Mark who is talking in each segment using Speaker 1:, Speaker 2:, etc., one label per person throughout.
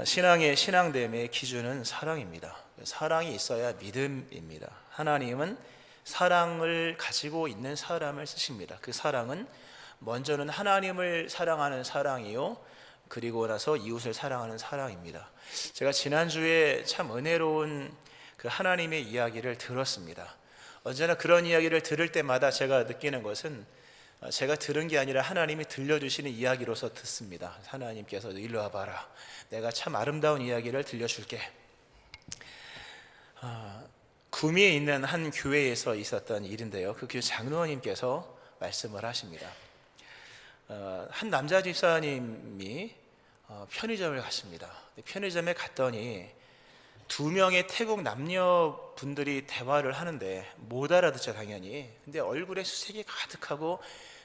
Speaker 1: 신앙의 신앙됨의 기준은 사랑입니다. 사랑이 있어야 믿음입니다. 하나님은 사랑을 가지고 있는 사람을 쓰십니다. 그 사랑은 먼저는 하나님을 사랑하는 사랑이요, 그리고 나서 이웃을 사랑하는 사랑입니다. 제가 지난주에 참 은혜로운 그 하나님의 이야기를 들었습니다. 언제나 그런 이야기를 들을 때마다 제가 느끼는 것은 제가 들은 게 아니라 하나님이 들려주시는 이야기로서 듣습니다. 하나님께서 일로 와봐라, 내가 참 아름다운 이야기를 들려줄게. 구미에 있는 한 교회에서 있었던 일인데요, 그 교회 장로님께서 말씀을 하십니다. 한 남자 집사님이 편의점을 갔습니다. 편의점에 갔더니 두 명의 태국 남녀분들이 대화를 하는데 못 알아듣죠, 당연히. 근데 얼굴에 수색이 가득하고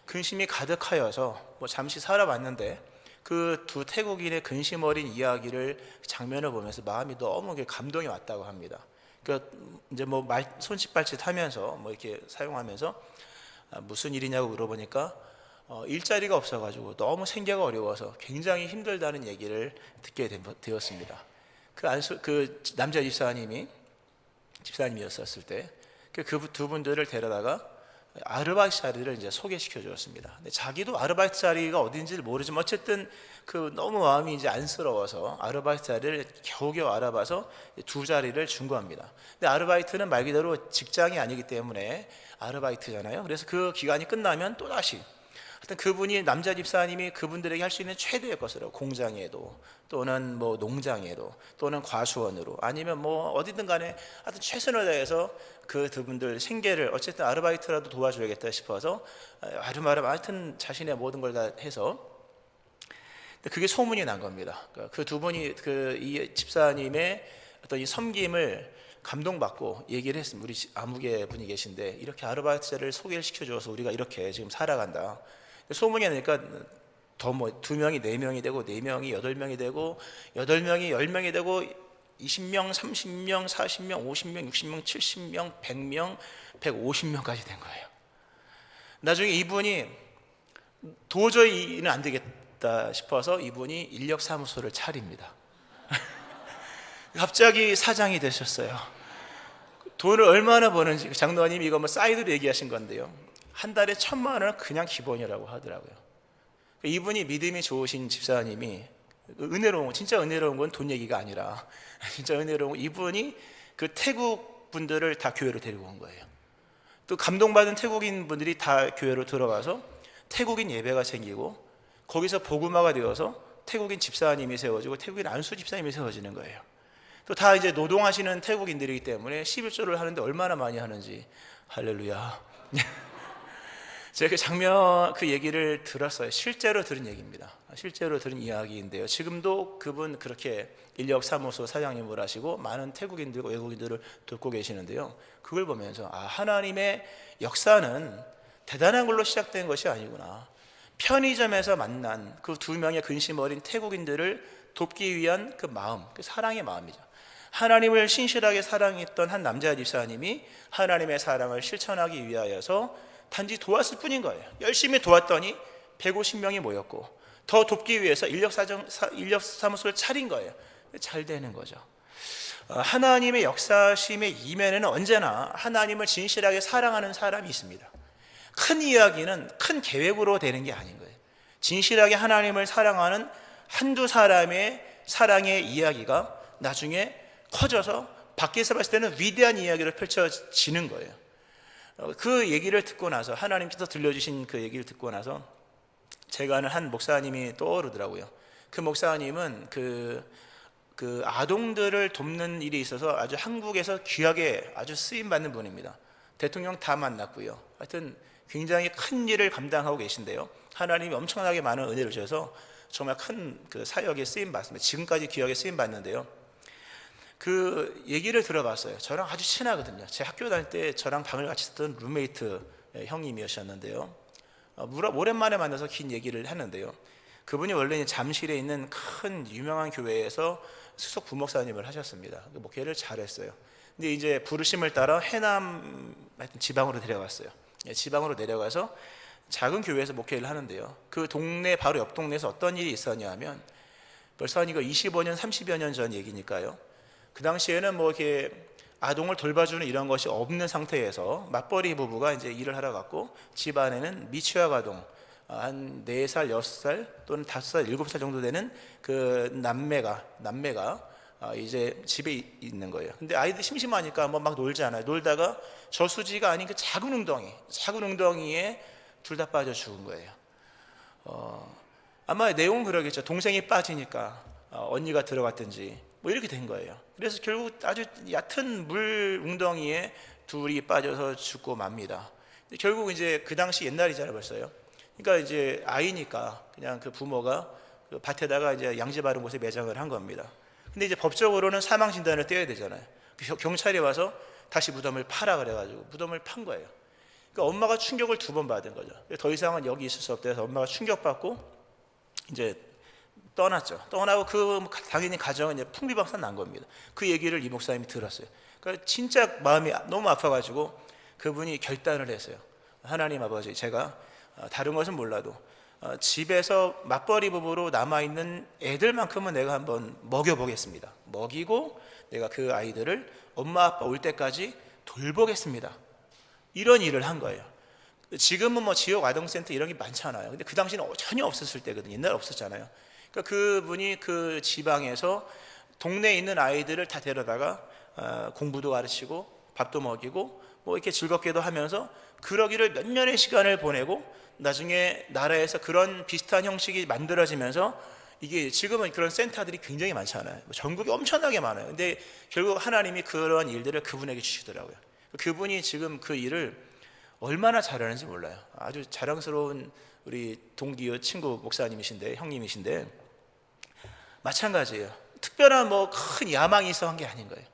Speaker 1: 근심이 가득하여서 잠시 살아봤는데 그 두 태국인의 근심 어린 이야기를 장면을 보면서 마음이 너무 감동이 왔다고 합니다. 그러니까 이제 손짓발짓 하면서 이렇게 사용하면서 무슨 일이냐고 물어보니까 일자리가 없어가지고 너무 생계가 어려워서 굉장히 힘들다는 얘기를 듣게 되었습니다. 그 남자 집사님이었을 때 그 두 분들을 데려다가 아르바이트 자리를 이제 소개시켜 주었습니다. 근데 자기도 아르바이트 자리가 어딘지를 모르지만 어쨌든 너무 마음이 이제 안쓰러워서 아르바이트 자리를 겨우겨우 알아봐서 두 자리를 준 겁니다. 근데 아르바이트는 말 그대로 직장이 아니기 때문에 아르바이트잖아요. 그래서 그 기간이 끝나면 또 다시, 하여튼 그분이, 남자 집사님이 그분들에게 할 수 있는 최대의 것으로, 공장에도 또는 농장에도 또는 과수원으로 아니면 어디든 간에 하여튼 최선을 다해서 그 두 분들 생계를 어쨌든 아르바이트라도 도와줘야겠다 싶어서 아름아름 하여튼 자신의 모든 걸 다 해서, 그게 소문이 난 겁니다. 그 두 분이 이 집사님의 어떤 이 섬김을 감동받고 얘기를 했습니다. 우리 아무개 분이 계신데 이렇게 아르바이트자를 소개를 시켜줘서 우리가 이렇게 지금 살아간다. 소문이 나니까 더 2명이 4명이 되고 4명이 8명이 되고 8명이 10명이 되고 20명, 30명, 40명, 50명, 60명, 70명, 100명, 150명까지 된 거예요. 나중에 이분이 도저히는 안 되겠다 싶어서 이분이 인력사무소를 차립니다. 갑자기 사장이 되셨어요. 돈을 얼마나 버는지, 장로님이 이거 사이드로 얘기하신 건데요, 한 달에 1,000만 원은 그냥 기본이라고 하더라고요. 이분이 믿음이 좋으신 집사님이 진짜 은혜로운 건 돈 얘기가 아니라 진짜 은혜로운 건 이분이 그 태국 분들을 다 교회로 데리고 온 거예요. 또 감동받은 태국인 분들이 다 교회로 들어가서 태국인 예배가 생기고 거기서 복음화가 되어서 태국인 집사님이 세워지고 태국인 안수 집사님이 세워지는 거예요. 또 다 이제 노동하시는 태국인들이기 때문에 11조를 하는데 얼마나 많이 하는지, 할렐루야. 제가 그 얘기를 들었어요. 실제로 들은 얘기입니다. 실제로 들은 이야기인데요, 지금도 그분 그렇게 인력사무소 사장님을 하시고 많은 태국인들과 외국인들을 돕고 계시는데요, 그걸 보면서 하나님의 역사는 대단한 걸로 시작된 것이 아니구나. 편의점에서 만난 그 2명의 근심 어린 태국인들을 돕기 위한 그 마음, 그 사랑의 마음이죠. 하나님을 신실하게 사랑했던 한 남자 집사님이 하나님의 사랑을 실천하기 위하여서 단지 도왔을 뿐인 거예요. 열심히 도왔더니 150명이 모였고 더 돕기 위해서 인력사무소를 차린 거예요. 잘 되는 거죠. 하나님의 역사심의 이면에는 언제나 하나님을 진실하게 사랑하는 사람이 있습니다. 큰 이야기는 큰 계획으로 되는 게 아닌 거예요. 진실하게 하나님을 사랑하는 한두 사람의 사랑의 이야기가 나중에 커져서 밖에서 봤을 때는 위대한 이야기로 펼쳐지는 거예요. 그 얘기를 듣고 나서, 하나님께서 들려주신 그 얘기를 듣고 나서 제가 아는 한 목사님이 떠오르더라고요. 그 목사님은 그 아동들을 돕는 일이 있어서 아주 한국에서 귀하게 아주 쓰임받는 분입니다. 대통령 다 만났고요. 하여튼 굉장히 큰 일을 감당하고 계신데요, 하나님이 엄청나게 많은 은혜를 주셔서 정말 큰 그 사역에 쓰임받습니다. 지금까지 귀하게 쓰임받는데요, 그 얘기를 들어봤어요. 저랑 아주 친하거든요. 제 학교 다닐 때 저랑 방을 같이 썼던 룸메이트 형님이셨는데요, 오랜만에 만나서 긴 얘기를 했는데요, 그분이 원래 잠실에 있는 큰 유명한 교회에서 수석 부목사님을 하셨습니다. 목회를 잘했어요. 근데 이제 부르심을 따라 해남 지방으로 데려갔어요. 지방으로 내려가서 작은 교회에서 목회를 하는데요, 그 동네 바로 옆 동네에서 어떤 일이 있었냐 하면 벌써 한 이거 25년, 30여 년 전 얘기니까요. 그 당시에는 뭐 이렇게 아동을 돌봐주는 이런 것이 없는 상태에서 맞벌이 부부가 이제 일을 하러 갔고, 집안에는 미취학 아동, 한 4살, 6살 또는 5살, 7살 정도 되는 그 남매가 이제 집에 있는 거예요. 근데 아이들 심심하니까 뭐 막 놀잖아요. 놀다가 저수지가 아닌 그 작은 웅덩이에 둘 다 빠져 죽은 거예요. 아마 내용은 그러겠죠. 동생이 빠지니까 언니가 들어갔든지 뭐 이렇게 된 거예요. 그래서 결국 아주 얕은 물 웅덩이에 둘이 빠져서 죽고 맙니다. 결국 이제 그 당시 옛날이잖아요, 벌써요. 그러니까 이제 아이니까 그냥 그 부모가 그 밭에다가 이제 양지 바른 곳에 매장을 한 겁니다. 근데 이제 법적으로는 사망 진단을 떼야 되잖아요. 경찰이 와서 다시 무덤을 파라 그래가지고 무덤을 판 거예요. 그러니까 엄마가 충격을 2번 받은 거죠. 더 이상은 여기 있을 수 없다 해서 엄마가 충격받고 이제 떠났죠. 떠나고 그 당연히 가정은 이제 풍비박산 난 겁니다. 그 얘기를 이 목사님이 들었어요. 그러니까 진짜 마음이 너무 아파가지고 그분이 결단을 했어요. 하나님 아버지, 제가 다른 것은 몰라도 집에서 맞벌이 부부로 남아있는 애들만큼은 내가 한번 먹여보겠습니다. 먹이고 내가 그 아이들을 엄마 아빠 올 때까지 돌보겠습니다. 이런 일을 한 거예요. 지금은 뭐 지역 아동센터 이런 게 많잖아요. 근데 그 당시는 전혀 없었을 때거든요. 옛날에 없었잖아요. 그러니까 그분이 그 지방에서 동네에 있는 아이들을 다 데려다가 공부도 가르치고 밥도 먹이고 뭐 이렇게 즐겁게도 하면서 그러기를 몇 년의 시간을 보내고, 나중에 나라에서 그런 비슷한 형식이 만들어지면서 이게 지금은 그런 센터들이 굉장히 많잖아요. 전국에 엄청나게 많아요. 근데 결국 하나님이 그런 일들을 그분에게 주시더라고요. 그분이 지금 그 일을 얼마나 잘하는지 몰라요. 아주 자랑스러운 우리 동기요 친구 목사님이신데, 형님이신데 마찬가지예요. 특별한 뭐 큰 야망이 있어 한 게 아닌 거예요.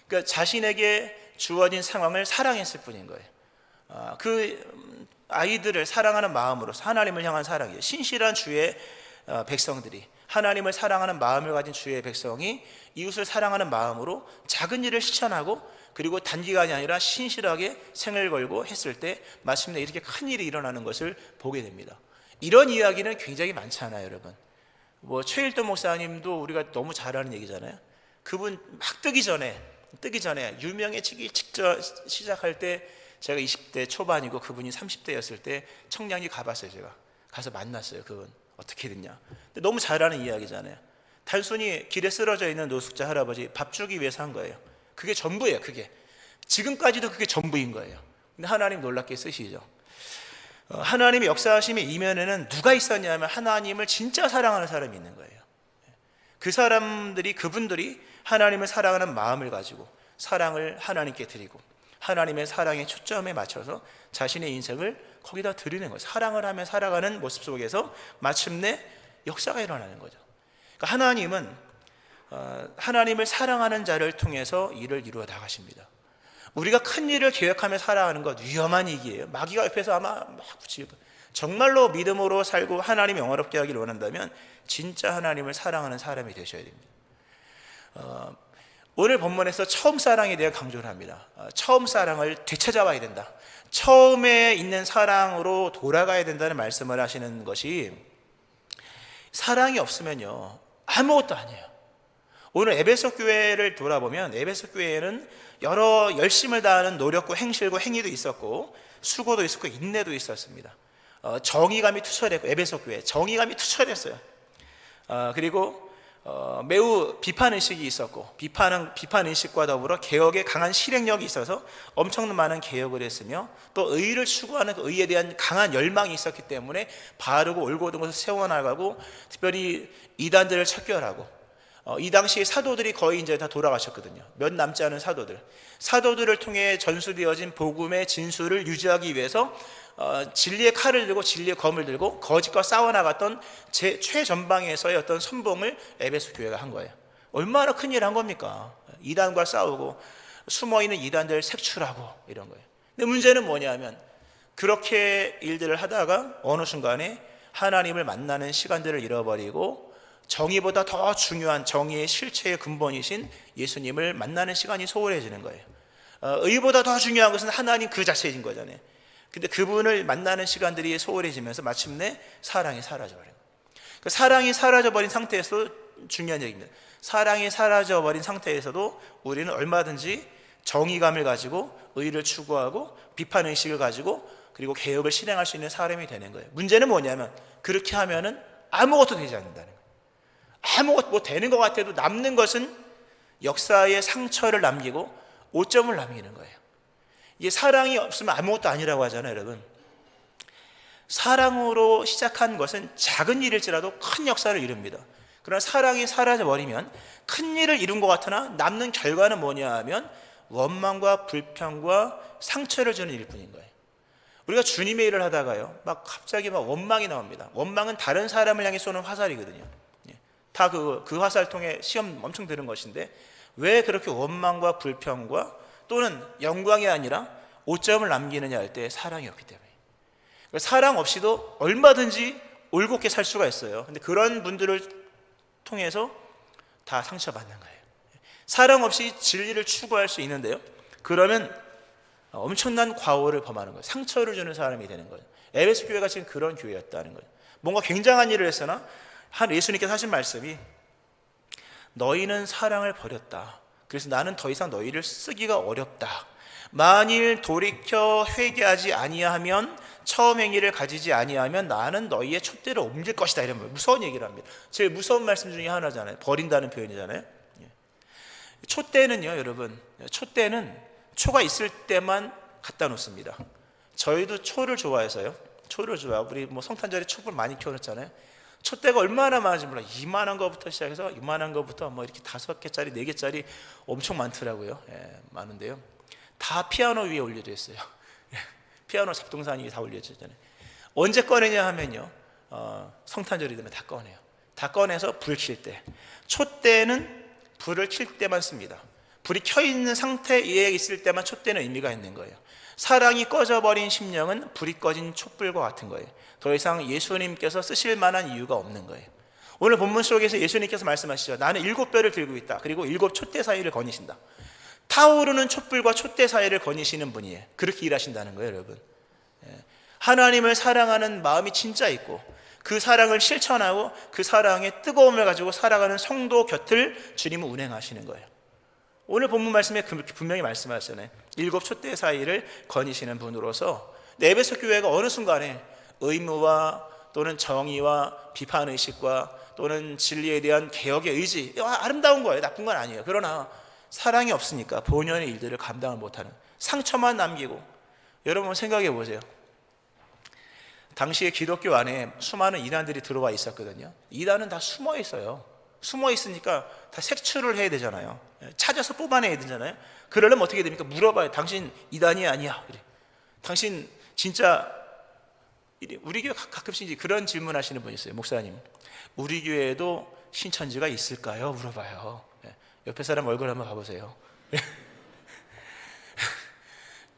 Speaker 1: 그러니까 자신에게 주어진 상황을 사랑했을 뿐인 거예요. 그 아이들을 사랑하는 마음으로 하나님을 향한 사랑이에요. 신실한 주의 백성들이, 하나님을 사랑하는 마음을 가진 주의 백성이 이웃을 사랑하는 마음으로 작은 일을 실천하고, 그리고 단기간이 아니라 신실하게 생을 걸고 했을 때 마침내 이렇게 큰 일이 일어나는 것을 보게 됩니다. 이런 이야기는 굉장히 많잖아요, 여러분. 뭐 최일도 목사님도 우리가 너무 잘 아는 얘기잖아요. 그분 막 뜨기 전에 유명해지기 직전 시작할 때 제가 20대 초반이고 그분이 30대였을 때 청량리 가봤어요. 제가 가서 만났어요. 그분 어떻게 됐냐. 근데 너무 잘 아는 이야기잖아요. 단순히 길에 쓰러져 있는 노숙자 할아버지 밥 주기 위해서 한 거예요. 그게 전부예요. 그게 지금까지도 그게 전부인 거예요. 근데 하나님 놀랍게 쓰시죠. 하나님의 역사하심의 이면에는 누가 있었냐면 하나님을 진짜 사랑하는 사람이 있는 거예요. 그 사람들이, 그분들이 하나님을 사랑하는 마음을 가지고 사랑을 하나님께 드리고 하나님의 사랑의 초점에 맞춰서 자신의 인생을 거기다 드리는 거예요. 사랑을 하며 살아가는 모습 속에서 마침내 역사가 일어나는 거죠. 그러니까 하나님은 하나님을 사랑하는 자를 통해서 일을 이루어 나가십니다. 우리가 큰 일을 계획하며 살아가는 것 위험한 얘기예요. 마귀가 옆에서 아마 막 붙일 거예요. 정말로 믿음으로 살고 하나님 영화롭게 하기를 원한다면 진짜 하나님을 사랑하는 사람이 되셔야 됩니다. 오늘 본문에서 처음 사랑에 대해 강조를 합니다. 처음 사랑을 되찾아와야 된다. 처음에 있는 사랑으로 돌아가야 된다는 말씀을 하시는 것이, 사랑이 없으면요 아무것도 아니에요. 오늘 에베소 교회를 돌아보면 에베소 교회에는 여러 열심을 다하는 노력과 행실과 행위도 있었고 수고도 있었고 인내도 있었습니다. 정의감이 투철했고, 에베소 교회 정의감이 투철했어요. 그리고 매우 비판의식이 있었고, 비판의식과 더불어 개혁에 강한 실행력이 있어서 엄청난 많은 개혁을 했으며, 또 의를 추구하는 그 의에 대한 강한 열망이 있었기 때문에 바르고 올곧은 것을 세워나가고, 특별히 이단들을 척결하고, 이 당시에 사도들이 거의 이제 다 돌아가셨거든요. 몇 남지 않은 사도들을 통해 전수되어진 복음의 진수를 유지하기 위해서 진리의 칼을 들고 진리의 검을 들고 거짓과 싸워나갔던 최전방에서의 어떤 선봉을 에베소 교회가 한 거예요. 얼마나 큰 일을 한 겁니까? 이단과 싸우고 숨어있는 이단들을 색출하고 이런 거예요. 근데 문제는 뭐냐면, 그렇게 일들을 하다가 어느 순간에 하나님을 만나는 시간들을 잃어버리고 정의보다 더 중요한 정의의 실체의 근본이신 예수님을 만나는 시간이 소홀해지는 거예요. 의보다 더 중요한 것은 하나님 그 자체인 거잖아요. 근데 그분을 만나는 시간들이 소홀해지면서 마침내 사랑이 사라져버린 거예요. 그 사랑이 사라져버린 상태에서 중요한 얘기입니다. 사랑이 사라져버린 상태에서도 우리는 얼마든지 정의감을 가지고 의를 추구하고 비판의식을 가지고 그리고 개혁을 실행할 수 있는 사람이 되는 거예요. 문제는 뭐냐면 그렇게 하면은 아무것도 되지 않는다는 거예요. 아무것도 뭐 되는 것 같아도 남는 것은 역사의 상처를 남기고 오점을 남기는 거예요. 이게 사랑이 없으면 아무것도 아니라고 하잖아요, 여러분. 사랑으로 시작한 것은 작은 일일지라도 큰 역사를 이룹니다. 그러나 사랑이 사라져버리면 큰 일을 이룬 것 같으나 남는 결과는 뭐냐 하면 원망과 불평과 상처를 주는 일뿐인 거예요. 우리가 주님의 일을 하다가요, 막 갑자기 막 원망이 나옵니다. 원망은 다른 사람을 향해 쏘는 화살이거든요. 다 그 화살 통해 시험 엄청 들은 것인데 왜 그렇게 원망과 불평과 또는 영광이 아니라 오점을 남기느냐 할 때 사랑이 없기 때문에. 사랑 없이도 얼마든지 올곧게 살 수가 있어요. 근데 그런 분들을 통해서 다 상처받는 거예요. 사랑 없이 진리를 추구할 수 있는데요, 그러면 엄청난 과오를 범하는 거예요. 상처를 주는 사람이 되는 거예요. 에베소 교회가 지금 그런 교회였다는 거예요. 뭔가 굉장한 일을 했으나 한 예수님께서 하신 말씀이 너희는 사랑을 버렸다. 그래서 나는 더 이상 너희를 쓰기가 어렵다. 만일 돌이켜 회개하지 아니하면 처음 행위를 가지지 아니하면 나는 너희의 촛대를 옮길 것이다. 이런 무서운 얘기를 합니다. 제일 무서운 말씀 중에 하나잖아요. 버린다는 표현이잖아요. 촛대는요, 여러분, 촛대는 초가 있을 때만 갖다 놓습니다. 저희도 초를 좋아해서요. 초를 좋아하고 우리 뭐 성탄절에 촛불 많이 켜놓잖아요. 촛대가 얼마나 많은지 몰라. 이만한 거부터 시작해서 이만한 거부터 뭐 이렇게 5개짜리 4개짜리 엄청 많더라고요. 많은데요, 다 피아노 위에 올려져 있어요. 피아노 잡동사니 위에 다 올려져 있잖아요. 언제 꺼내냐 하면요, 성탄절이 되면 다 꺼내요. 다 꺼내서 불 킬 때. 촛대는 불을 킬 때만 씁니다. 불이 켜 있는 상태에 있을 때만 촛대는 의미가 있는 거예요. 사랑이 꺼져버린 심령은 불이 꺼진 촛불과 같은 거예요. 더 이상 예수님께서 쓰실 만한 이유가 없는 거예요. 오늘 본문 속에서 예수님께서 말씀하시죠. 나는 7뼈를 들고 있다. 그리고 7 촛대 사이를 거니신다. 타오르는 촛불과 촛대 사이를 거니시는 분이에요. 그렇게 일하신다는 거예요, 여러분. 하나님을 사랑하는 마음이 진짜 있고 그 사랑을 실천하고 그 사랑의 뜨거움을 가지고 살아가는 성도 곁을 주님은 운행하시는 거예요. 오늘 본문 말씀에 분명히 말씀하셨잖아요. 7 촛대 사이를 거니시는 분으로서 에베소 교회가 어느 순간에 의무와 또는 정의와 비판의식과 또는 진리에 대한 개혁의 의지, 아름다운 거예요. 나쁜 건 아니에요. 그러나 사랑이 없으니까 본연의 일들을 감당을 못하는, 상처만 남기고. 여러분 생각해 보세요. 당시에 기독교 안에 수많은 이단들이 들어와 있었거든요. 이단은 다 숨어 있어요. 숨어 있으니까 다 색출을 해야 되잖아요. 찾아서 뽑아내야 되잖아요. 그러려면 어떻게 됩니까? 물어봐요. 당신 이단이 아니야. 그래. 당신 진짜, 우리 교회 가끔씩 그런 질문 하시는 분 있어요. 목사님, 우리 교회에도 신천지가 있을까요? 물어봐요. 옆에 사람 얼굴 한번 봐보세요.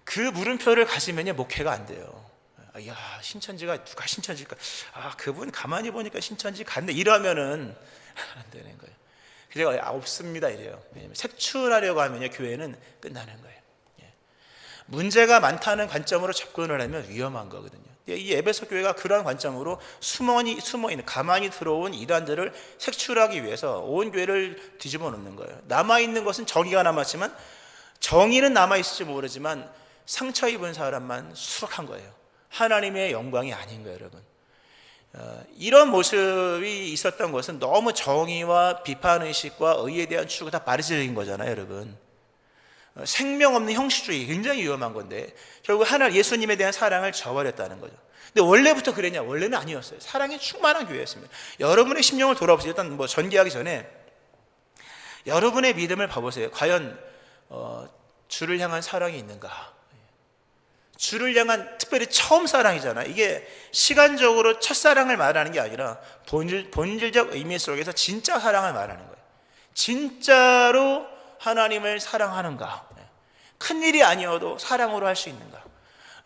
Speaker 1: 그 물음표를 가지면요, 목회가 안 돼요. 야, 신천지가, 누가 신천지일까? 그분 가만히 보니까 신천지 갔네. 이러면은 안 되는 거예요. 제가 없습니다 이래요. 왜냐면 색출하려고 하면요, 교회는 끝나는 거예요. 문제가 많다는 관점으로 접근을 하면 위험한 거거든요. 이 에베소 교회가 그런 관점으로 숨어 있는, 가만히 들어온 이단들을 색출하기 위해서 온 교회를 뒤집어 놓는 거예요. 남아 있는 것은 정의가 남았지만, 정의는 남아 있을지 모르지만 상처 입은 사람만 수락한 거예요. 하나님의 영광이 아닌 거예요, 여러분. 이런 모습이 있었던 것은 너무 정의와 비판의식과 의에 대한 추구가 다 바리새인인 거잖아요, 여러분. 생명 없는 형식주의, 굉장히 위험한 건데 결국 예수님에 대한 사랑을 저버렸다는 거죠. 근데 원래부터 그랬냐? 원래는 아니었어요. 사랑이 충만한 교회였습니다. 여러분의 심령을 돌아보세요. 일단 뭐 전개하기 전에 여러분의 믿음을 봐보세요. 과연 주를 향한 사랑이 있는가? 주를 향한, 특별히 처음 사랑이잖아요. 이게 시간적으로 첫사랑을 말하는 게 아니라 본질적 의미 속에서 진짜 사랑을 말하는 거예요. 진짜로 하나님을 사랑하는가? 큰 일이 아니어도 사랑으로 할 수 있는가?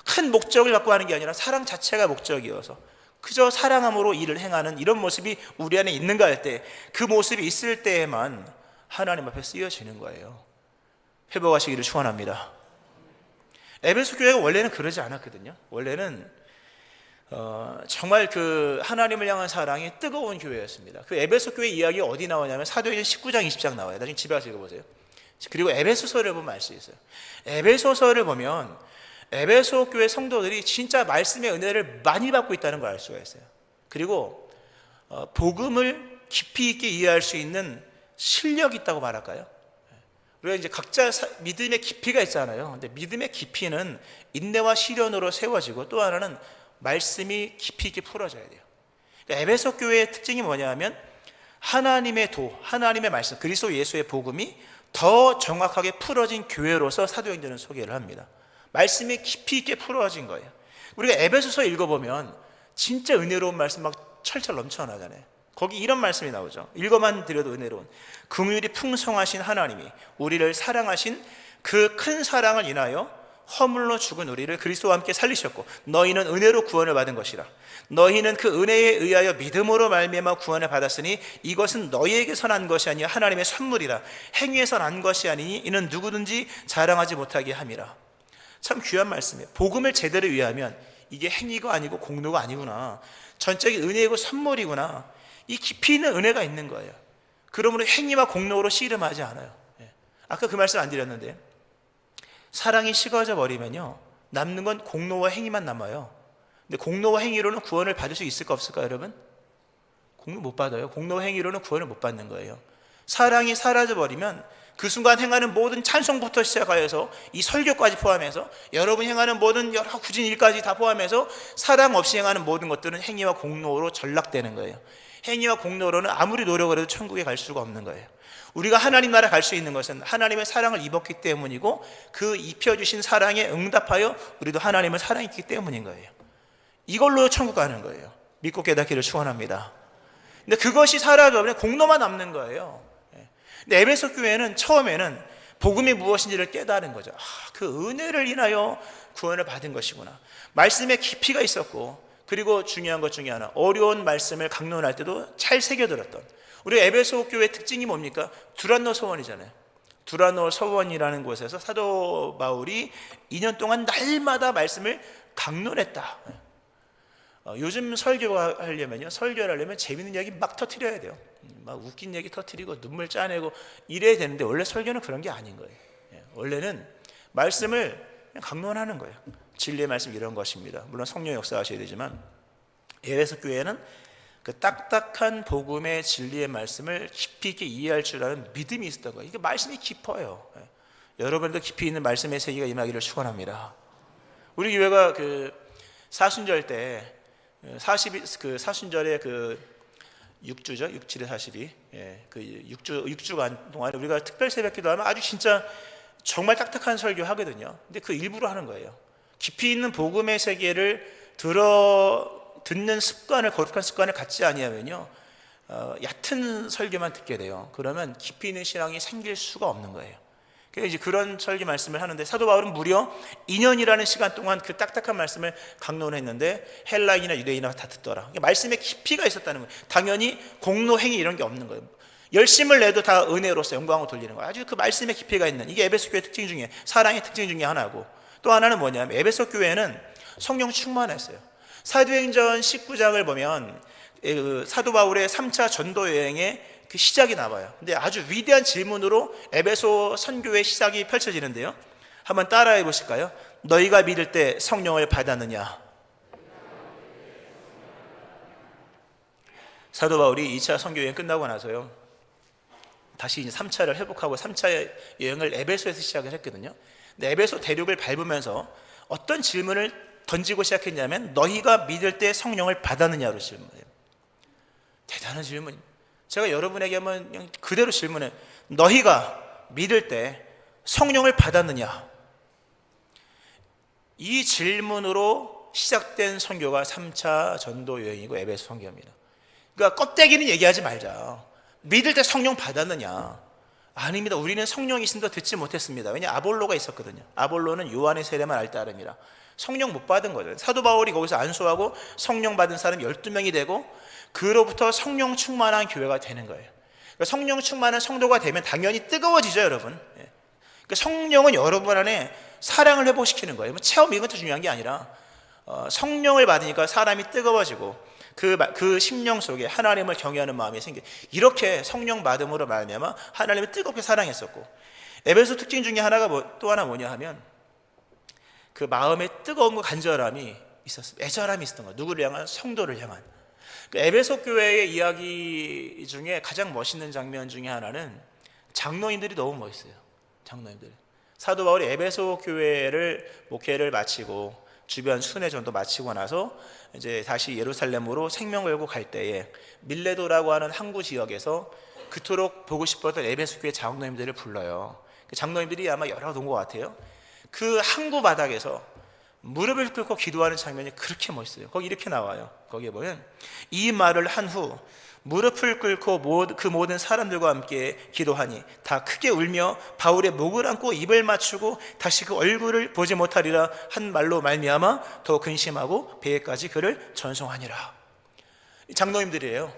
Speaker 1: 큰 목적을 갖고 하는 게 아니라 사랑 자체가 목적이어서 그저 사랑함으로 일을 행하는 이런 모습이 우리 안에 있는가 할 때, 그 모습이 있을 때에만 하나님 앞에 쓰여지는 거예요. 회복하시기를 축원합니다. 에베소 교회가 원래는 그러지 않았거든요. 원래는 정말 그 하나님을 향한 사랑이 뜨거운 교회였습니다. 그 에베소 교회 이야기 어디 나오냐면 사도행전 19장 20장 나와요. 나중에 집에 가서 읽어보세요. 그리고 에베소서를 보면 알 수 있어요. 에베소서를 보면 에베소 교회 성도들이 진짜 말씀의 은혜를 많이 받고 있다는 걸 알 수가 있어요. 그리고 복음을 깊이 있게 이해할 수 있는 실력이 있다고 말할까요? 우리가 이제 각자 믿음의 깊이가 있잖아요. 근데 믿음의 깊이는 인내와 시련으로 세워지고, 또 하나는 말씀이 깊이 있게 풀어져야 돼요. 그러니까 에베소 교회의 특징이 뭐냐면 하나님의 하나님의 말씀, 그리스도 예수의 복음이 더 정확하게 풀어진 교회로서 사도행전은 소개를 합니다. 말씀이 깊이 있게 풀어진 거예요. 우리가 에베소서 읽어보면 진짜 은혜로운 말씀 막 철철 넘쳐나잖아요. 거기 이런 말씀이 나오죠. 읽어만 드려도 은혜로운 긍휼이 풍성하신 하나님이 우리를 사랑하신 그 큰 사랑을 인하여 허물로 죽은 우리를 그리스도와 함께 살리셨고, 너희는 은혜로 구원을 받은 것이라. 너희는 그 은혜에 의하여 믿음으로 말미암아 구원을 받았으니 이것은 너희에게서 난 것이 아니라 하나님의 선물이라. 행위에서 난 것이 아니니 이는 누구든지 자랑하지 못하게 함이라. 참 귀한 말씀이에요. 복음을 제대로 이해하면 이게 행위가 아니고 공로가 아니구나, 전적인 은혜이고 선물이구나, 이 깊이 있는 은혜가 있는 거예요. 그러므로 행위와 공로로 씨름하지 않아요. 아까 그 말씀 안 드렸는데, 사랑이 식어져 버리면요 남는 건 공로와 행위만 남아요. 근데 공로와 행위로는 구원을 받을 수 있을까 없을까 여러분? 공로 못 받아요. 공로와 행위로는 구원을 못 받는 거예요. 사랑이 사라져 버리면 그 순간 행하는 모든 찬송부터 시작하여서 이 설교까지 포함해서 여러분 행하는 모든 여러 굳은 일까지 다 포함해서 사랑 없이 행하는 모든 것들은 행위와 공로로 전락되는 거예요. 행위와 공로로는 아무리 노력을 해도 천국에 갈 수가 없는 거예요. 우리가 하나님 나라 갈 수 있는 것은 하나님의 사랑을 입었기 때문이고, 그 입혀주신 사랑에 응답하여 우리도 하나님을 사랑했기 때문인 거예요. 이걸로 천국 가는 거예요. 믿고 깨닫기를 축원합니다. 근데 그것이 사라져버리면 공로만 남는 거예요. 근데 에베소 교회는 처음에는 복음이 무엇인지를 깨달은 거죠. 그 은혜를 인하여 구원을 받은 것이구나. 말씀에 깊이가 있었고, 그리고 중요한 것 중에 하나, 어려운 말씀을 강론할 때도 잘 새겨들었던, 우리 에베소 교회의 특징이 뭡니까? 두란노 서원이잖아요. 두란노 서원이라는 곳에서 사도 바울이 2년 동안 날마다 말씀을 강론했다. 요즘 설교하려면요, 설교를 하려면 재밌는 얘기 막 터뜨려야 돼요. 막 웃긴 얘기 터뜨리고 눈물 짜내고 이래야 되는데, 원래 설교는 그런 게 아닌 거예요. 원래는 말씀을 그냥 강론하는 거예요. 진리의 말씀 이런 것입니다. 물론 성령 역사하셔야 되지만, 에베소 교회는 그 딱딱한 복음의 진리의 말씀을 깊이 있게 이해할 줄 아는 믿음이 있었던 거예요. 이게 말씀이 깊어요. 여러분도 깊이 있는 말씀의 세계가 임하기를 축원합니다. 우리 교회가 그 사순절 때 사순절에 그 6주죠. 6, 7에 42. 그 6주간 동안 우리가 특별 새벽 기도하면 아주 진짜 정말 딱딱한 설교 하거든요. 근데 그 일부러 하는 거예요. 깊이 있는 복음의 세계를 듣는 습관을, 거룩한 습관을 갖지 아니하면요 얕은 설교만 듣게 돼요. 그러면 깊이 있는 신앙이 생길 수가 없는 거예요. 그래서 이제 그런 설교 말씀을 하는데, 사도 바울은 무려 2년이라는 시간 동안 그 딱딱한 말씀을 강론했는데 헬라인이나 유대인이나 다 듣더라. 말씀에 깊이가 있었다는 거예요. 당연히 공로, 행위 이런 게 없는 거예요. 열심을 내도 다 은혜로서 영광을 돌리는 거예요. 아주 그 말씀에 깊이가 있는, 이게 에베소 교회 특징 중에, 사랑의 특징 중에 하나고, 또 하나는 뭐냐면 에베소 교회는 성령 충만했어요. 사도행전 19장을 보면 사도 바울의 3차 전도 여행의 그 시작이 나와요. 근데 아주 위대한 질문으로 에베소 선교의 시작이 펼쳐지는데요. 한번 따라해 보실까요? 너희가 믿을 때 성령을 받았느냐? 사도 바울이 2차 선교 여행 끝나고 나서요, 다시 이제 3차를 회복하고 3차 여행을 에베소에서 시작을 했거든요. 근데 에베소 대륙을 밟으면서 어떤 질문을 던지고 시작했냐면, 너희가 믿을 때 성령을 받았느냐로 질문해요. 대단한 질문입니다. 제가 여러분에게 한번 그대로 질문해요. 너희가 믿을 때 성령을 받았느냐? 이 질문으로 시작된 선교가 3차 전도 여행이고 에베소 선교입니다. 그러니까 껍데기는 얘기하지 말자. 믿을 때 성령 받았느냐? 아닙니다. 우리는 성령이 있음도 듣지 못했습니다. 왜냐? 아볼로가 있었거든요. 아볼로는 요한의 세례만 알 따름이라 성령 못 받은 거죠. 사도 바울이 거기서 안수하고 성령 받은 사람 12명이 되고, 그로부터 성령 충만한 교회가 되는 거예요. 그러니까 성령 충만한 성도가 되면 당연히 뜨거워지죠, 여러분. 그러니까 성령은 여러분 안에 사랑을 회복시키는 거예요. 체험 이건 더 중요한 게 아니라 성령을 받으니까 사람이 뜨거워지고 그 심령 속에 하나님을 경외하는 마음이 생겨. 이렇게 성령 받음으로 말미암아 하나님을 뜨겁게 사랑했었고, 에베소 특징 중에 하나가 또 하나 뭐냐 하면 그 마음에 뜨거운 간절함이 있었어요. 애절함이 있었던 거예요. 누구를 향한? 성도를 향한. 그 에베소 교회의 이야기 중에 가장 멋있는 장면 중에 하나는 장로인들이 너무 멋있어요. 장로인들. 사도 바울이 에베소 교회를 목회를 마치고 주변 순회전도 마치고 나서 이제 다시 예루살렘으로 생명 걸고 갈 때에 밀레도라고 하는 항구 지역에서 그토록 보고 싶었던 에베소 교회 장로님들을 불러요. 그 장로님들이 아마 여러 온 것 같아요. 그 항구 바닥에서 무릎을 꿇고 기도하는 장면이 그렇게 멋있어요. 거기 이렇게 나와요. 거기에 보면 이 말을 한 후 무릎을 꿇고 그 모든 사람들과 함께 기도하니 다 크게 울며 바울의 목을 안고 입을 맞추고 다시 그 얼굴을 보지 못하리라 한 말로 말미암아 더 근심하고 배에까지 그를 전송하니라. 장로님들이에요.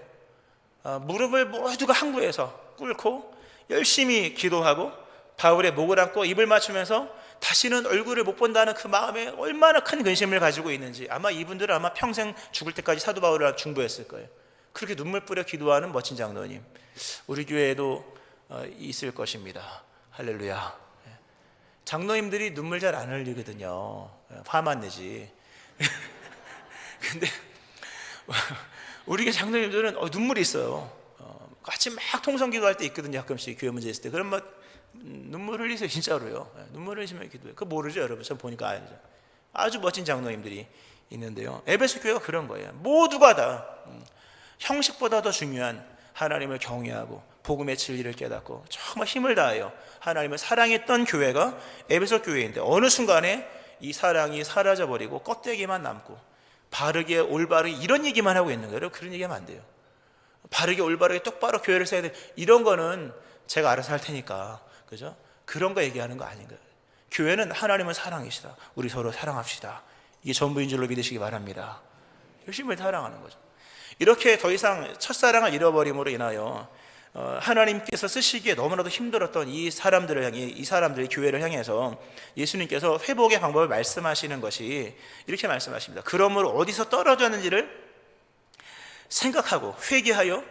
Speaker 1: 무릎을 모두가 항구에서 꿇고 열심히 기도하고 바울의 목을 안고 입을 맞추면서 다시는 얼굴을 못 본다는 그 마음에 얼마나 큰 근심을 가지고 있는지, 아마 이분들은 아마 평생 죽을 때까지 사도 바울을 중보했을 거예요. 그렇게 눈물 뿌려 기도하는 멋진 장로님, 우리 교회에도 있을 것입니다. 할렐루야. 장로님들이 눈물 잘 안 흘리거든요. 화만 내지. 근데 우리 교회 장로님들은 눈물이 있어요. 같이 막 통성 기도할 때 있거든요. 가끔씩 교회 문제 있을 때. 그럼 막 눈물 흘리세요. 진짜로요. 눈물 흘리시면 기도해요. 그거 모르죠 여러분? 전 보니까 알죠. 아주 멋진 장로님들이 있는데요, 에베소 교회가 그런 거예요. 모두가 다 형식보다 더 중요한 하나님을 경외하고 복음의 진리를 깨닫고 정말 힘을 다하여 하나님을 사랑했던 교회가 에베소 교회인데, 어느 순간에 이 사랑이 사라져버리고 껍데기만 남고 바르게 올바르게 이런 얘기만 하고 있는 거예요. 그런 얘기하면 안 돼요. 바르게 올바르게 똑바로 교회를 세야 돼, 이런 거는 제가 알아서 할 테니까, 그죠? 그런 거 얘기하는 거 아닌 거예요. 교회는 하나님을 사랑이시다. 우리 서로 사랑합시다. 이게 전부인 줄로 믿으시기 바랍니다. 열심히 사랑하는 거죠. 이렇게 더 이상 첫사랑을 잃어버림으로 인하여 하나님께서 쓰시기에 너무나도 힘들었던 이 사람들을 향해, 이 사람들의 교회를 향해서 예수님께서 회복의 방법을 말씀하시는 것이 이렇게 말씀하십니다. 그러므로 어디서 떨어졌는지를 생각하고 회개하여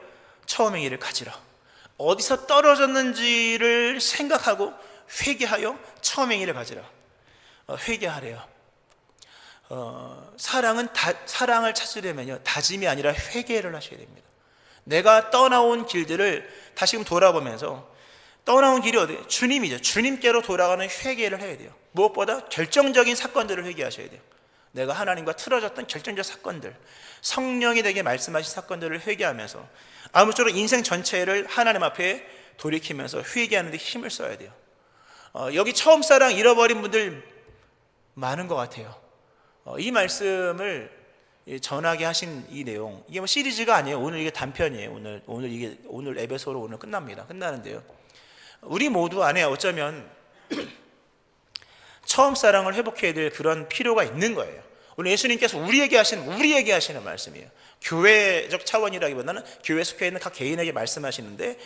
Speaker 1: 처음의 일을 가지라. 어디서 떨어졌는지를 생각하고 회개하여 처음의 일을 가지라. 회개하래요. 사랑을 찾으려면요, 다짐이 아니라 회개를 하셔야 됩니다. 내가 떠나온 길들을 다시금 돌아보면서, 떠나온 길이 어디예요? 주님이죠. 주님께로 돌아가는 회개를 해야 돼요. 무엇보다 결정적인 사건들을 회개하셔야 돼요. 내가 하나님과 틀어졌던 결정적 사건들, 성령이 내게 말씀하신 사건들을 회개하면서 아무쪼록 인생 전체를 하나님 앞에 돌이키면서 회개하는 데 힘을 써야 돼요. 여기 처음 사랑 잃어버린 분들 많은 것 같아요. 이 말씀을 전하게 하신 이 내용, 이게 뭐 시리즈가 아니에요. 오늘 이게 단편이에요. 오늘 에베소로 오늘 끝나는데요. 우리 모두 안에 어쩌면 처음 사랑을 회복해야 될 그런 필요가 있는 거예요. 오늘 예수님께서 우리에게 하시는 말씀이에요. 교회적 차원이라기보다는 교회 속해 있는 각 개인에게 말씀하시는데,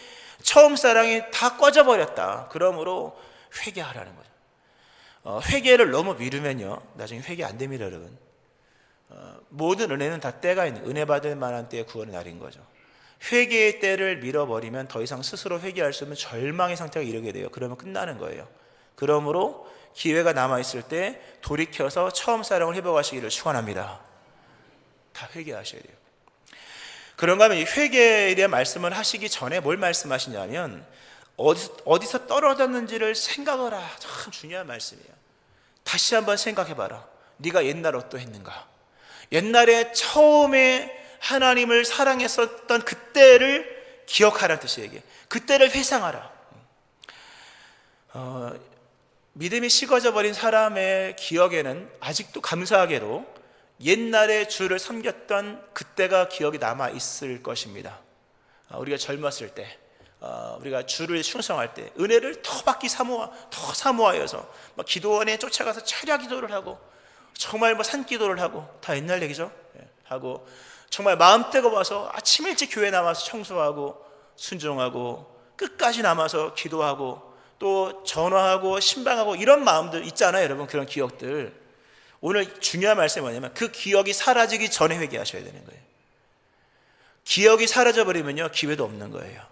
Speaker 1: 처음 사랑이 다 꺼져버렸다. 그러므로 회개하라는 거죠. 회개를 너무 미루면요, 나중에 회개 안 됩니다, 여러분. 모든 은혜는 다 때가 있는, 은혜 받을 만한 때의 구원의 날인 거죠. 회개의 때를 밀어버리면 더 이상 스스로 회개할 수 없는 절망의 상태가 이르게 돼요. 그러면 끝나는 거예요. 그러므로 기회가 남아있을 때 돌이켜서 처음 사랑을 회복하시기를 축원합니다. 다 회개하셔야 돼요. 그런가 하면 이 회개에 대한 말씀을 하시기 전에 뭘 말씀하시냐면, 어디서 떨어졌는지를 생각하라. 참 중요한 말씀이에요. 다시 한번 생각해봐라. 네가 옛날 어떠했는가? 옛날에 처음에 하나님을 사랑했었던 그때를 기억하라는 뜻이에요. 그때를 회상하라. 믿음이 식어져 버린 사람의 기억에는 아직도 감사하게도 옛날에 주를 섬겼던 그때가 기억이 남아 있을 것입니다. 우리가 젊었을 때, 우리가 주를 충성할 때 은혜를 더 받기 더 사모하여서 막 기도원에 쫓아가서 철야 기도를 하고, 정말 뭐 산기도를 하고, 다 옛날 얘기죠. 하고 정말 마음 뜨거워서 아침 일찍 교회 나와서 청소하고 순종하고 끝까지 남아서 기도하고 또 전화하고 신방하고 이런 마음들 있잖아요, 여러분. 그런 기억들 오늘 중요한 말씀이 뭐냐면 그 기억이 사라지기 전에 회개하셔야 되는 거예요. 기억이 사라져버리면요, 기회도 없는 거예요.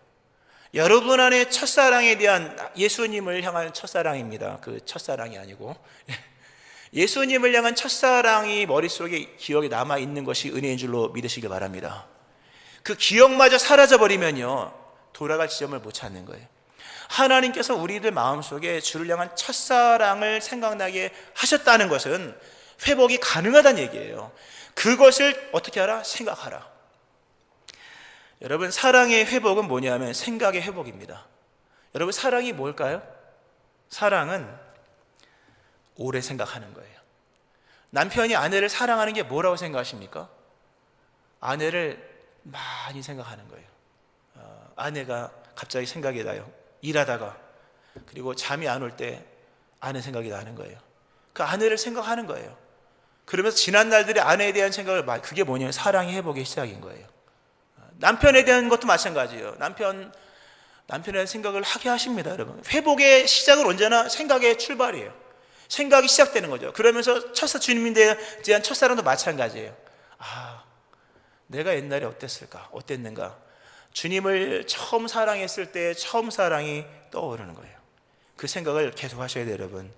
Speaker 1: 여러분 안에 첫사랑에 대한, 예수님을 향한 첫사랑입니다. 그 첫사랑이 아니고 예수님을 향한 첫사랑이 머릿속에 기억이 남아있는 것이 은혜인 줄로 믿으시길 바랍니다. 그 기억마저 사라져버리면요, 돌아갈 지점을 못 찾는 거예요. 하나님께서 우리들 마음속에 주를 향한 첫사랑을 생각나게 하셨다는 것은 회복이 가능하다는 얘기예요. 그것을 어떻게 하라? 생각하라. 여러분, 사랑의 회복은 뭐냐면 생각의 회복입니다. 여러분, 사랑이 뭘까요? 사랑은 오래 생각하는 거예요. 남편이 아내를 사랑하는 게 뭐라고 생각하십니까? 아내를 많이 생각하는 거예요. 아내가 갑자기 생각이 나요. 일하다가, 그리고 잠이 안 올 때 아내 생각이 나는 거예요. 그 아내를 생각하는 거예요. 그러면서 지난 날들의 아내에 대한 생각을, 그게 뭐냐면 사랑의 회복의 시작인 거예요. 남편에 대한 것도 마찬가지예요. 남편에 대한 생각을 하게 하십니다, 여러분. 회복의 시작은 언제나 생각의 출발이에요. 생각이 시작되는 거죠. 그러면서 주님에 대한 첫사랑도 마찬가지예요. 내가 옛날에 어땠는가? 주님을 처음 사랑했을 때 처음 사랑이 떠오르는 거예요. 그 생각을 계속 하셔야 돼요, 여러분.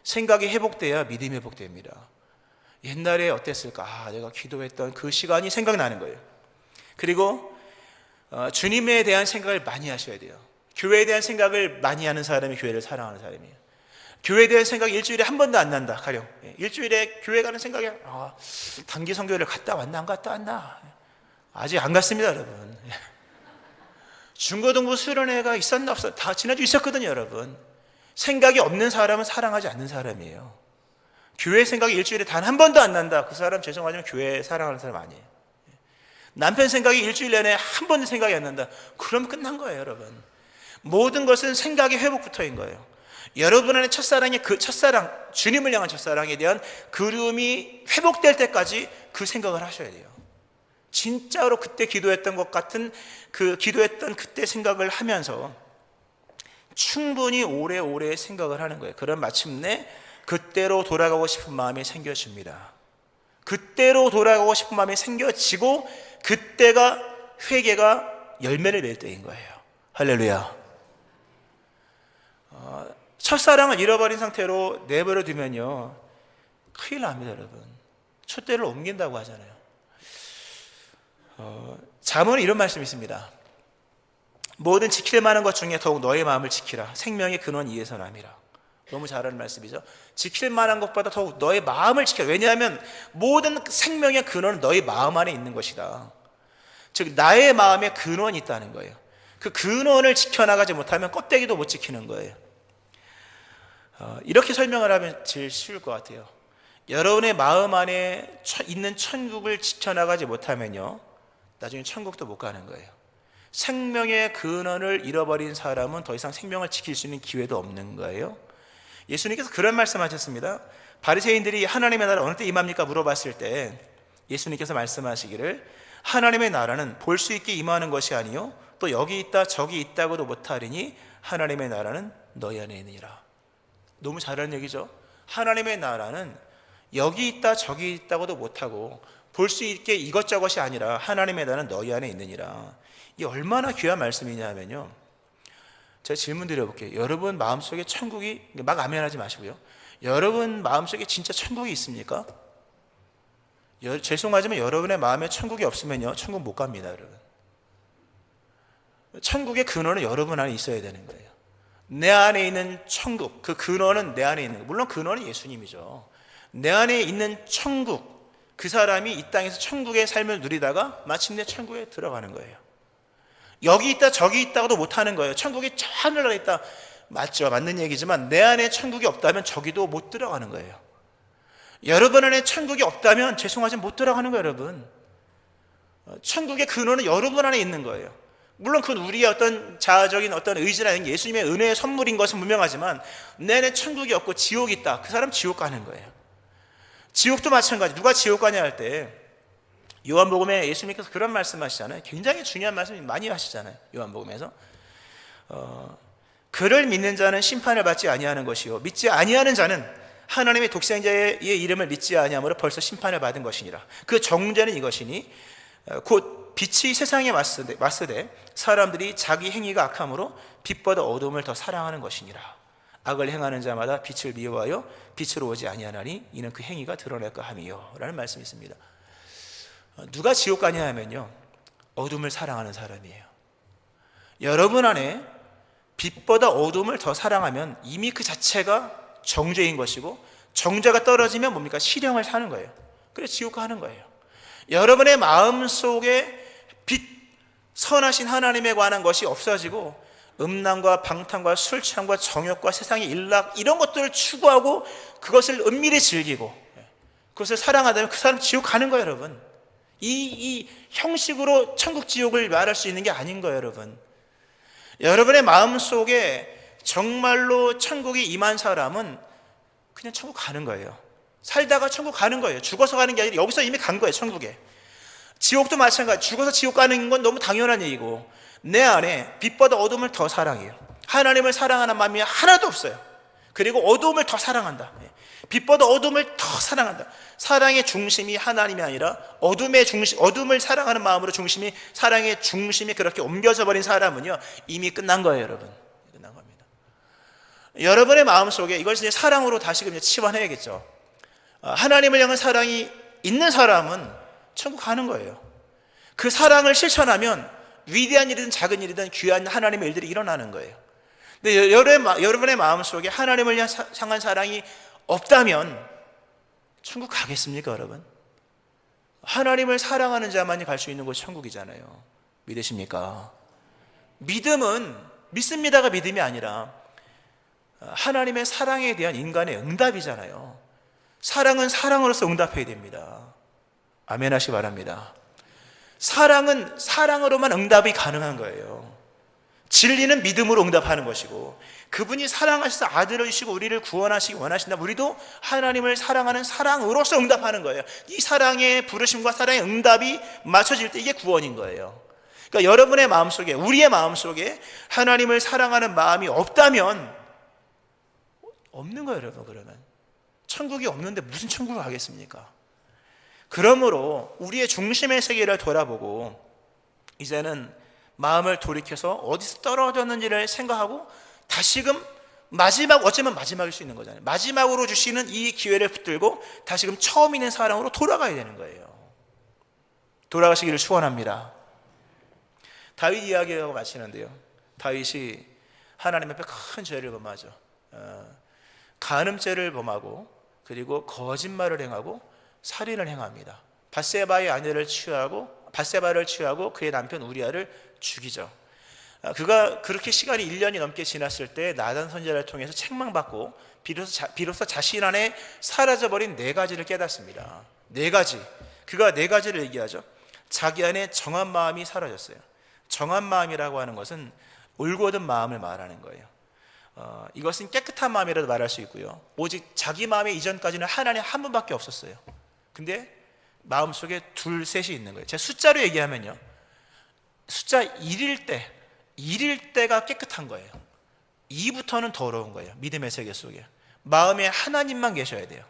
Speaker 1: 생각이 회복돼야 믿음이 회복됩니다. 옛날에 어땠을까? 내가 기도했던 그 시간이 생각나는 거예요. 그리고 주님에 대한 생각을 많이 하셔야 돼요. 교회에 대한 생각을 많이 하는 사람이 교회를 사랑하는 사람이에요. 교회에 대한 생각이 일주일에 한 번도 안 난다, 가령. 일주일에 교회 가는 생각이, 단기 선교를 갔다 왔나 안 갔다 왔나? 아직 안 갔습니다, 여러분. 중고등부 수련회가 있었나 없었나? 다 지난주 있었거든요, 여러분. 생각이 없는 사람은 사랑하지 않는 사람이에요. 교회 생각이 일주일에 단 한 번도 안 난다, 그 사람 죄송하지만 교회 사랑하는 사람 아니에요. 남편 생각이 일주일 내내 한 번도 생각이 안 난다, 그럼 끝난 거예요, 여러분. 모든 것은 생각의 회복부터인 거예요. 여러분 안에 첫사랑의 그 첫사랑, 주님을 향한 첫사랑에 대한 그리움이 회복될 때까지 그 생각을 하셔야 돼요. 진짜로 그때 기도했던 것 같은 기도했던 그때 생각을 하면서 충분히 오래오래 생각을 하는 거예요. 그럼 마침내 그때로 돌아가고 싶은 마음이 생겨집니다. 그때로 돌아가고 싶은 마음이 생겨지고 그때가 회개가 열매를 맺을 때인 거예요. 할렐루야. 첫사랑을 잃어버린 상태로 내버려 두면요, 큰일 납니다, 여러분. 촛대를 옮긴다고 하잖아요. 잠언은 이런 말씀이 있습니다. 모든 지킬 만한 것 중에 더욱 너의 마음을 지키라. 생명의 근원 이에서 남이라. 너무 잘하는 말씀이죠. 지킬 만한 것보다 더욱 너의 마음을 지켜라. 왜냐하면 모든 생명의 근원은 너의 마음 안에 있는 것이다. 즉 나의 마음에 근원이 있다는 거예요. 그 근원을 지켜나가지 못하면 껍데기도 못 지키는 거예요. 이렇게 설명을 하면 제일 쉬울 것 같아요. 여러분의 마음 안에 있는 천국을 지켜나가지 못하면요, 나중에 천국도 못 가는 거예요. 생명의 근원을 잃어버린 사람은 더 이상 생명을 지킬 수 있는 기회도 없는 거예요. 예수님께서 그런 말씀하셨습니다. 바리새인들이 하나님의 나라 어느 때 임합니까? 물어봤을 때 예수님께서 말씀하시기를, 하나님의 나라는 볼 수 있게 임하는 것이 아니요 또 여기 있다 저기 있다고도 못하리니 하나님의 나라는 너희 안에 있느니라. 너무 잘하는 얘기죠. 하나님의 나라는 여기 있다 저기 있다고도 못하고 볼 수 있게 이것저것이 아니라 하나님의 나라는 너희 안에 있느니라. 이게 얼마나 귀한 말씀이냐 하면요, 제가 질문 드려볼게요. 여러분 마음속에 천국이, 막 아멘하지 마시고요, 여러분 마음속에 진짜 천국이 있습니까? 죄송하지만 여러분의 마음에 천국이 없으면요, 천국 못 갑니다, 여러분. 천국의 근원은 여러분 안에 있어야 되는 거예요. 내 안에 있는 천국, 그 근원은 내 안에 있는 거예요. 물론 근원은 예수님이죠. 내 안에 있는 천국, 그 사람이 이 땅에서 천국의 삶을 누리다가 마침내 천국에 들어가는 거예요. 여기 있다 저기 있다고도 못하는 거예요. 천국이 저 하늘나라에 있다, 맞죠? 맞는 얘기지만 내 안에 천국이 없다면 저기도 못 들어가는 거예요. 여러분 안에 천국이 없다면 죄송하지만 못 들어가는 거예요, 여러분. 천국의 근원은 여러분 안에 있는 거예요. 물론 그건 우리의 어떤 자아적인 어떤 의지나 예수님의 은혜의 선물인 것은 분명하지만 내 안에 천국이 없고 지옥이 있다, 그 사람 지옥 가는 거예요. 지옥도 마찬가지. 누가 지옥 가냐 할 때 요한복음에 예수님께서 그런 말씀하시잖아요. 굉장히 중요한 말씀 많이 하시잖아요, 요한복음에서. 그를 믿는 자는 심판을 받지 아니하는 것이요 믿지 아니하는 자는 하나님의 독생자의 이름을 믿지 아니함으로 벌써 심판을 받은 것이니라. 그 정죄는 이것이니 곧 빛이 세상에 왔으되 사람들이 자기 행위가 악함으로 빛보다 어둠을 더 사랑하는 것이니라. 악을 행하는 자마다 빛을 미워하여 빛으로 오지 아니하나니 이는 그 행위가 드러날까 함이요 라는 말씀이 있습니다. 누가 지옥 가냐 하면요, 어둠을 사랑하는 사람이에요. 여러분 안에 빛보다 어둠을 더 사랑하면 이미 그 자체가 정죄인 것이고, 정죄가 떨어지면 뭡니까? 실형을 사는 거예요. 그래서 지옥 가는 거예요. 여러분의 마음속에 빛, 선하신 하나님에 관한 것이 없어지고 음란과 방탕과 술 취함과 정욕과 세상의 일락 이런 것들을 추구하고 그것을 은밀히 즐기고 그것을 사랑하다면 그 사람 지옥 가는 거예요, 여러분. 이 형식으로 천국 지옥을 말할 수 있는 게 아닌 거예요, 여러분. 여러분의 마음속에 정말로 천국이 임한 사람은 그냥 천국 가는 거예요. 살다가 천국 가는 거예요. 죽어서 가는 게 아니라 여기서 이미 간 거예요, 천국에. 지옥도 마찬가지. 죽어서 지옥 가는 건 너무 당연한 얘기고, 내 안에 빛보다 어둠을 더 사랑해요. 하나님을 사랑하는 마음이 하나도 없어요. 그리고 어둠을 더 사랑한다. 빛보다 어둠을 더 사랑한다. 사랑의 중심이 하나님이 아니라 어둠을 사랑하는 마음으로 사랑의 중심이 그렇게 옮겨져 버린 사람은요, 이미 끝난 거예요, 여러분. 끝난 겁니다. 여러분의 마음속에 이걸 이제 사랑으로 다시금 치환해야겠죠. 하나님을 향한 사랑이 있는 사람은 천국 가는 거예요. 그 사랑을 실천하면 위대한 일이든 작은 일이든 귀한 하나님의 일들이 일어나는 거예요. 근데 여러분의 마음속에 하나님을 향한 사랑이 없다면 천국 가겠습니까, 여러분? 하나님을 사랑하는 자만이 갈 수 있는 곳이 천국이잖아요. 믿으십니까? 믿음은 믿습니다가 믿음이 아니라 하나님의 사랑에 대한 인간의 응답이잖아요. 사랑은 사랑으로서 응답해야 됩니다. 아멘 하시기 바랍니다. 사랑은 사랑으로만 응답이 가능한 거예요. 진리는 믿음으로 응답하는 것이고, 그분이 사랑하셔서 아들을 주시고 우리를 구원하시기 원하신다면 우리도 하나님을 사랑하는 사랑으로서 응답하는 거예요. 이 사랑의 부르심과 사랑의 응답이 맞춰질 때 이게 구원인 거예요. 그러니까 여러분의 마음속에, 우리의 마음속에 하나님을 사랑하는 마음이 없다면 없는 거예요, 여러분. 그러면 천국이 없는데 무슨 천국을 가겠습니까? 그러므로 우리의 중심의 세계를 돌아보고 이제는 마음을 돌이켜서 어디서 떨어졌는지를 생각하고 다시금 어쩌면 마지막일 수 있는 거잖아요. 마지막으로 주시는 이 기회를 붙들고 다시금 처음 있는 사랑으로 돌아가야 되는 거예요. 돌아가시기를 축원합니다. 다윗 이야기하고 마치는데요, 다윗이 하나님 앞에 큰 죄를 범하죠. 간음죄를 범하고 그리고 거짓말을 행하고 살인을 행합니다. 바세바를 취하고 그의 남편 우리아를 죽이죠. 그가 그렇게 시간이 1년이 넘게 지났을 때 나단 선지자를 통해서 책망받고 비로소 자신 안에 사라져버린 4가지를 깨닫습니다. 4가지. 그가 4가지를 얘기하죠. 자기 안에 정한 마음이 사라졌어요. 정한 마음이라고 하는 것은 올곧은 마음을 말하는 거예요. 이것은 깨끗한 마음이라도 말할 수 있고요, 오직 자기 마음의 이전까지는 하나님 한 분밖에 없었어요. 근데 마음속에 둘, 셋이 있는 거예요. 제가 숫자로 얘기하면요, 숫자 1일 때가 깨끗한 거예요. 2부터는 더러운 거예요. 믿음의 세계 속에 마음에 하나님만 계셔야 돼요.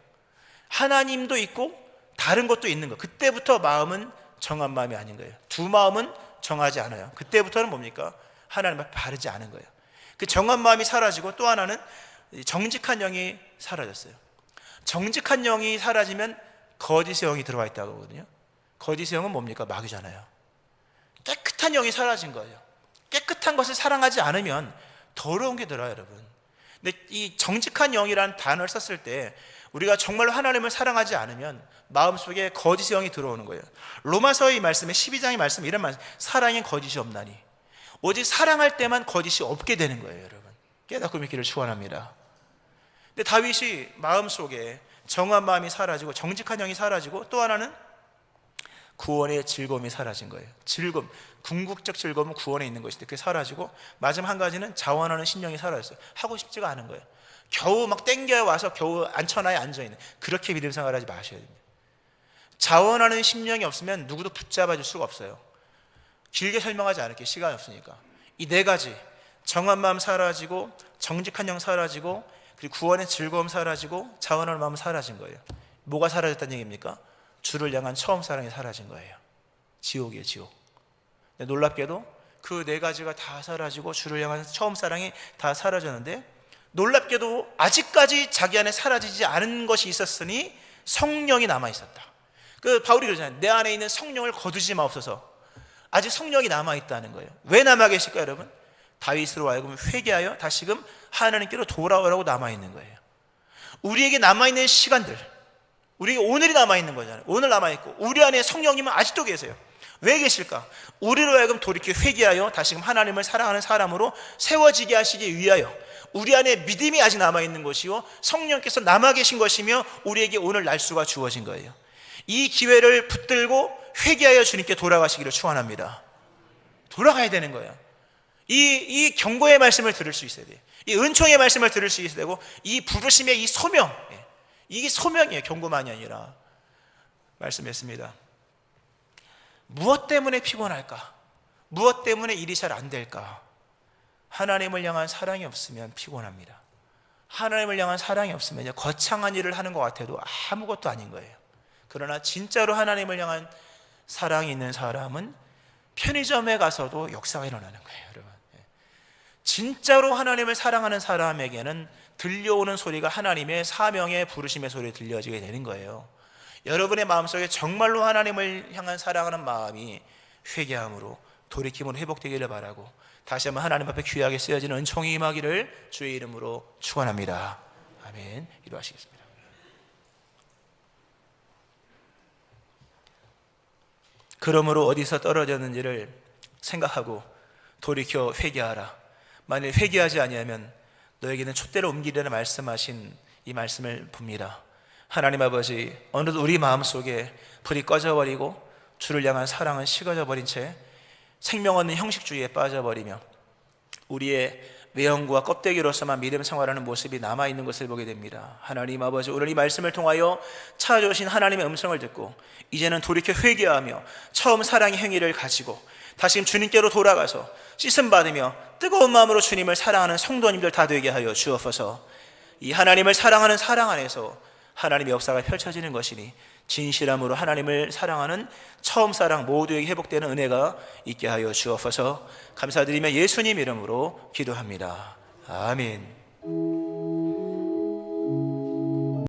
Speaker 1: 하나님도 있고 다른 것도 있는 거예요. 그때부터 마음은 정한 마음이 아닌 거예요. 두 마음은 정하지 않아요. 그때부터는 뭡니까? 하나님 앞에 바르지 않은 거예요. 그 정한 마음이 사라지고 또 하나는 정직한 영이 사라졌어요. 정직한 영이 사라지면 거짓의 영이 들어와 있다고 하거든요. 거짓의 영은 뭡니까? 마귀잖아요. 깨끗한 영이 사라진 거예요. 깨끗한 것을 사랑하지 않으면 더러운 게 들어요, 여러분. 근데 이 정직한 영이라는 단어를 썼을 때 우리가 정말로 하나님을 사랑하지 않으면 마음속에 거짓의 영이 들어오는 거예요. 로마서의 말씀에 12장의 말씀에 이런 말씀, 사랑엔 거짓이 없나니. 오직 사랑할 때만 거짓이 없게 되는 거예요, 여러분. 깨닫고 믿기를 축원합니다. 근데 다윗이 마음속에 정한 마음이 사라지고 정직한 영이 사라지고 또 하나는 구원의 즐거움이 사라진 거예요. 즐거움, 궁극적 즐거움은 구원에 있는 것인데 그게 사라지고, 마지막 한 가지는 자원하는 심령이 사라졌어요. 하고 싶지가 않은 거예요. 겨우 막 땡겨 와서 겨우 앉혀놔에 앉아있는, 그렇게 믿음 생활하지 마셔야 됩니다. 자원하는 심령이 없으면 누구도 붙잡아 줄 수가 없어요. 길게 설명하지 않을게요, 시간이 없으니까. 이 4가지, 정한 마음 사라지고 정직한 영 사라지고 그리고 구원의 즐거움 사라지고 자원하는 마음 사라진 거예요. 뭐가 사라졌다는 얘기입니까? 주를 향한 처음 사랑이 사라진 거예요. 지옥이에요, 지옥. 근데 놀랍게도 그 네 가지가 다 사라지고 주를 향한 처음 사랑이 다 사라졌는데, 놀랍게도 아직까지 자기 안에 사라지지 않은 것이 있었으니 성령이 남아 있었다. 그 바울이 그러잖아요. 내 안에 있는 성령을 거두지 마옵소서. 아직 성령이 남아 있다는 거예요. 왜 남아 계실까요, 여러분? 다윗으로 하여금 회개하여 다시금 하나님께로 돌아오라고 남아 있는 거예요. 우리에게 남아 있는 시간들, 우리에게 오늘이 남아 있는 거잖아요. 오늘 남아 있고 우리 안에 성령님은 아직도 계세요. 왜 계실까? 우리로 하여금 돌이켜 회개하여 다시금 하나님을 사랑하는 사람으로 세워지게 하시기 위하여 우리 안에 믿음이 아직 남아있는 것이요 성령께서 남아 계신 것이며 우리에게 오늘 날수가 주어진 거예요. 이 기회를 붙들고 회개하여 주님께 돌아가시기를 축원합니다. 돌아가야 되는 거예요. 이 경고의 말씀을 들을 수 있어야 돼요. 이 은총의 말씀을 들을 수 있어야 되고, 이 부르심의 이 소명, 이게 소명이에요. 경고만이 아니라. 말씀했습니다. 무엇 때문에 피곤할까? 무엇 때문에 일이 잘 안 될까? 하나님을 향한 사랑이 없으면 피곤합니다. 하나님을 향한 사랑이 없으면 거창한 일을 하는 것 같아도 아무것도 아닌 거예요. 그러나 진짜로 하나님을 향한 사랑이 있는 사람은 편의점에 가서도 역사가 일어나는 거예요, 여러분. 진짜로 하나님을 사랑하는 사람에게는 들려오는 소리가 하나님의 사명의 부르심의 소리가 들려지게 되는 거예요. 여러분의 마음속에 정말로 하나님을 향한 사랑하는 마음이 회개함으로 돌이킴으로 회복되기를 바라고, 다시 한번 하나님 앞에 귀하게 쓰여지는 은총이 임하기를 주의 이름으로 축원합니다. 아멘. 기도하시겠습니다. 그러므로 어디서 떨어졌는지를 생각하고 돌이켜 회개하라. 만일 회개하지 아니하면 너에게는 촛대를 옮기리라 말씀하신 이 말씀을 봅니다. 하나님 아버지, 어느덧 우리 마음속에 불이 꺼져버리고 주를 향한 사랑은 식어져 버린 채 생명 없는 형식주의에 빠져버리며 우리의 외형과 껍데기로서만 믿음 생활하는 모습이 남아있는 것을 보게 됩니다. 하나님 아버지, 오늘 이 말씀을 통하여 찾아오신 하나님의 음성을 듣고 이제는 돌이켜 회개하며 처음 사랑의 행위를 가지고 다시 주님께로 돌아가서 씻음 받으며 뜨거운 마음으로 주님을 사랑하는 성도님들 다 되게 하여 주옵소서. 이 하나님을 사랑하는 사랑 안에서 하나님의 역사가 펼쳐지는 것이니 진실함으로 하나님을 사랑하는 처음 사랑 모두에게 회복되는 은혜가 있게 하여 주옵소서. 감사드리며 예수님 이름으로 기도합니다. 아멘.